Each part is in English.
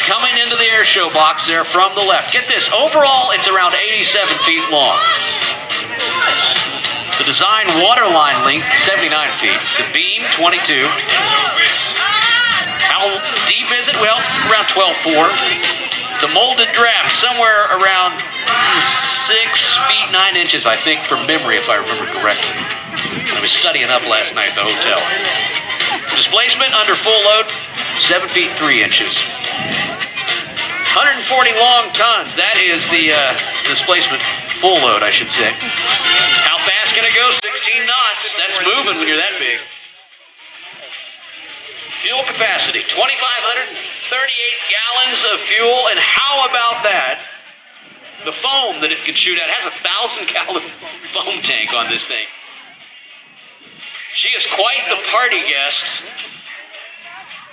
coming into the air show box there from the left. Get this, overall it's around 87 feet long. The design waterline length, 79 feet. The beam, 22. How deep is it? Well, around 12.4. The molded draft, somewhere around 6 feet 9 inches, I think, from memory, if I remember correctly. I was studying up last night at the hotel. Displacement under full load, 7 feet 3 inches. 140 long tons. That is the displacement, full load, I should say. How fast can it go? 16 knots. That's moving when you're that big. Fuel capacity, 2,538 gallons of fuel. And how about that? The foam that it can shoot at has a 1,000-gallon foam tank on this thing. She is quite the party guest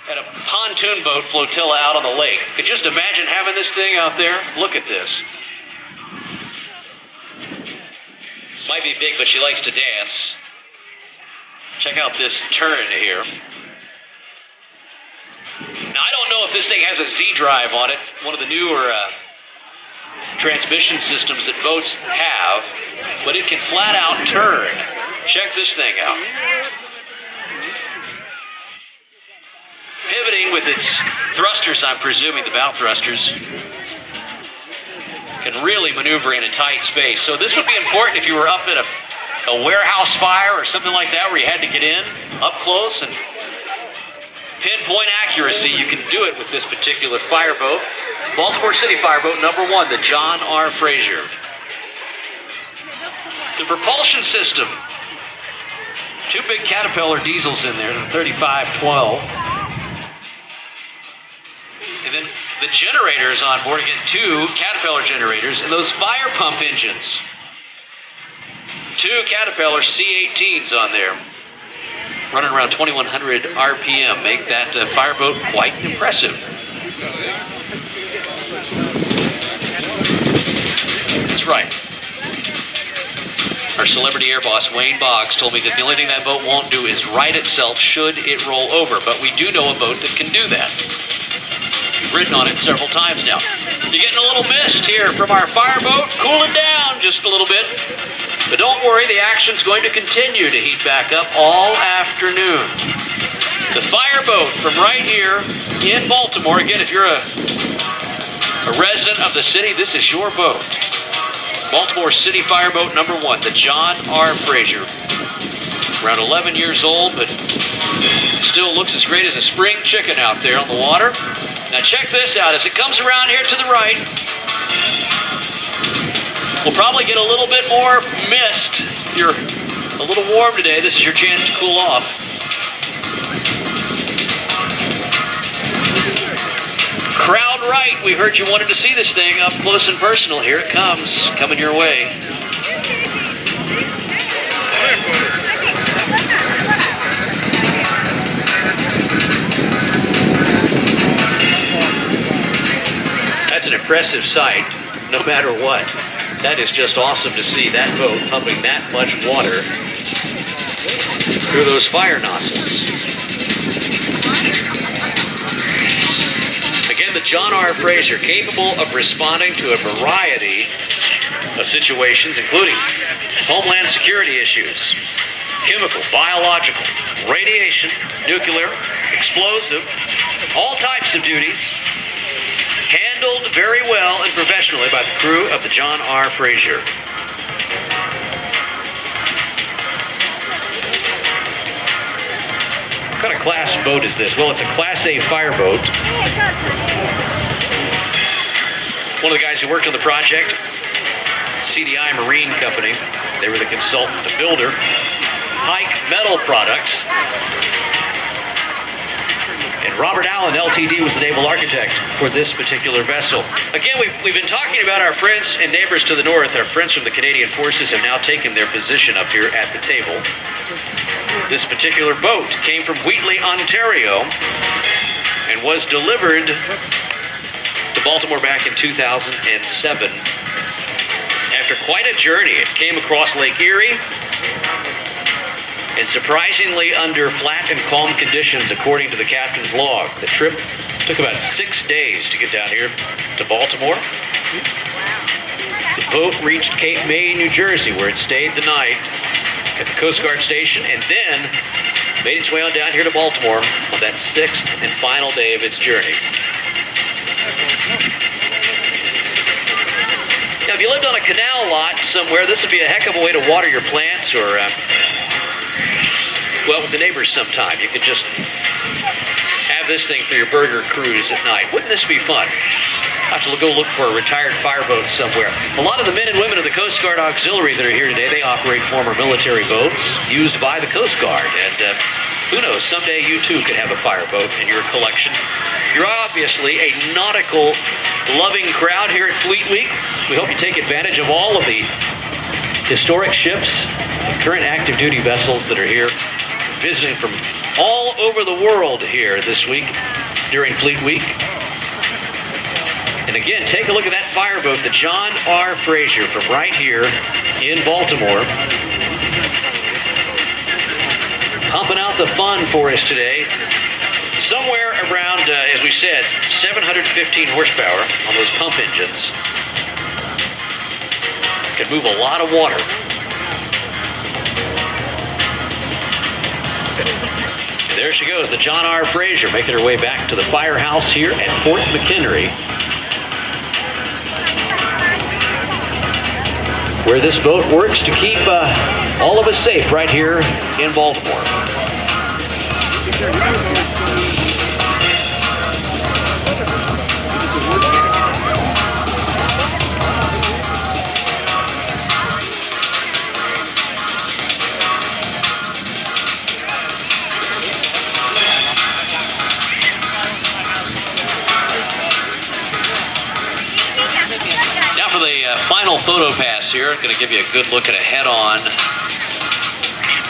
at a pontoon boat flotilla out on the lake. Could you just imagine having this thing out there? Look at this. Might be big, but she likes to dance. Check out this turn here. Now, I don't know if this thing has a Z-drive on it, one of the newer transmission systems that boats have, but it can flat out turn. Check this thing out. Pivoting with its thrusters, I'm presuming the bow thrusters, can really maneuver in a tight space. So this would be important if you were up at a warehouse fire or something like that where you had to get in up close and pinpoint accuracy. You can do it with this particular fireboat. Baltimore City Fireboat number 1, the John R. Frazier. The propulsion system. 2 big Caterpillar diesels in there, the 3512. And then the generators on board, again, 2 Caterpillar generators, and those fire pump engines. 2 Caterpillar C-18s on there, running around 2,100 RPM. Make that fireboat quite impressive. That's right. Our celebrity air boss, Wayne Boggs, told me that the only thing that boat won't do is right itself should it roll over. But we do know a boat that can do that. We've ridden on it several times now. You're getting a little mist here from our fireboat. Cool it down just a little bit. But don't worry, the action's going to continue to heat back up all afternoon. The fireboat from right here in Baltimore. Again, if you're a resident of the city, this is your boat. Baltimore City Fireboat number 1, the John R. Frazier. Around 11 years old, but still looks as great as a spring chicken out there on the water. Now check this out. As it comes around here to the right, we'll probably get a little bit more mist. If you're a little warm today, this is your chance to cool off. Crowd right, we heard you wanted to see this thing up close and personal. Here it comes, coming your way. That's an impressive sight, no matter what. That is just awesome to see that boat pumping that much water through those fire nozzles. Again, the John R. Frazier, capable of responding to a variety of situations, including homeland security issues, chemical, biological, radiation, nuclear, explosive, all types of duties, handled very well and professionally by the crew of the John R. Frazier. What kind of class boat is this? Well, it's a Class A fireboat. One of the guys who worked on the project, CDI Marine Company, they were the consultant, the builder. Pike Metal Products. And Robert Allen, LTD, was the naval architect for this particular vessel. Again, we've been talking about our friends and neighbors to the north. Our friends from the Canadian Forces have now taken their position up here at the table. This particular boat came from Wheatley, Ontario, and was delivered to Baltimore back in 2007. After quite a journey, it came across Lake Erie, and surprisingly under flat and calm conditions, according to the captain's log. The trip Took about 6 days to get down here to Baltimore. The boat reached Cape May, New Jersey, where it stayed the night at the Coast Guard station, and then made its way on down here to Baltimore on that 6th and final day of its journey. Now, if you lived on a canal lot somewhere, this would be a heck of a way to water your plants or, well, with the neighbors sometime. You could just have this thing for your burger cruise at night. Wouldn't this be fun? I'll have to go look for a retired fireboat somewhere. A lot of the men and women of the Coast Guard Auxiliary that are here today, they operate former military boats used by the Coast Guard. And who knows, someday you too could have a fireboat in your collection. You're obviously a nautical loving crowd here at Fleet Week. We hope you take advantage of all of the historic ships, current active duty vessels that are here, visiting from all over the world here this week during Fleet Week. And again, take a look at that fireboat, the John R. Frazier, from right here in Baltimore. Pumping out the fun for us today. Somewhere around, as we said, 715 horsepower on those pump engines. Can move a lot of water. And there she goes, the John R. Frazier, making her way back to the firehouse here at Fort McHenry, where this boat works to keep all of us safe right here in Baltimore. For the final photo pass here, I'm going to give you a good look at a head-on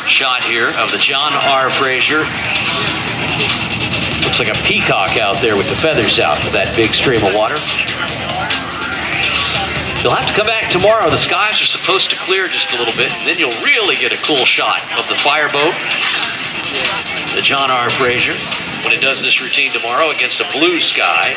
shot here of the John R. Frazier. Looks like a peacock out there with the feathers out with that big stream of water. You'll have to come back tomorrow. The skies are supposed to clear just a little bit, and then you'll really get a cool shot of the fireboat, the John R. Frazier, when it does this routine tomorrow against a blue sky.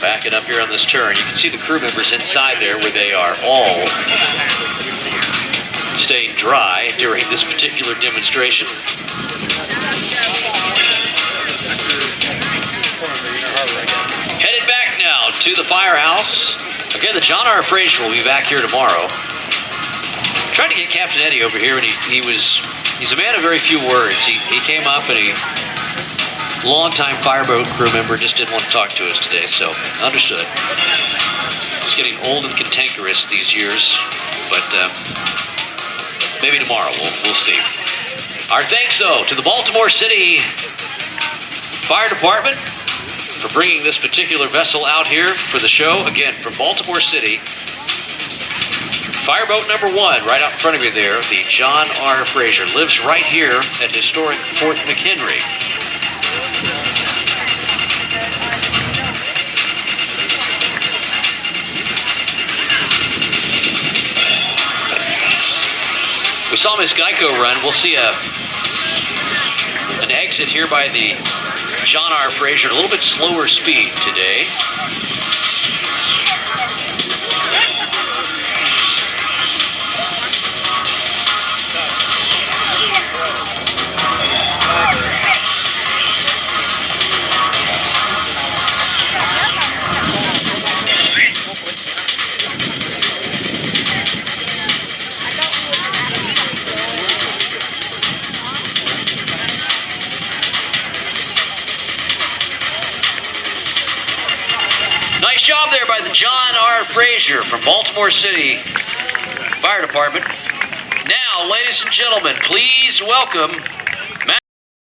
Backing up here on this turn, you can see the crew members inside there where they are all staying dry during this particular demonstration. Headed back now to the firehouse. Again, the John R. Frazier will be back here tomorrow. Tried to get Captain Eddie over here, and he's a man of very few words. He came up and longtime fireboat crew member, just didn't want to talk to us today, so understood. It's getting old and cantankerous these years, but maybe tomorrow we'll see. Our thanks, though, to the Baltimore City Fire Department for bringing this particular vessel out here for the show. Again, from Baltimore City, fireboat number 1, right out in front of you there, the John R. Frazier, lives right here at historic Fort McHenry. We saw Miss Geico run. We'll see an exit here by the John R. Frazier, a little bit slower speed today. Nice job there by the John R. Frazier from Baltimore City Fire Department. Now, ladies and gentlemen, please welcome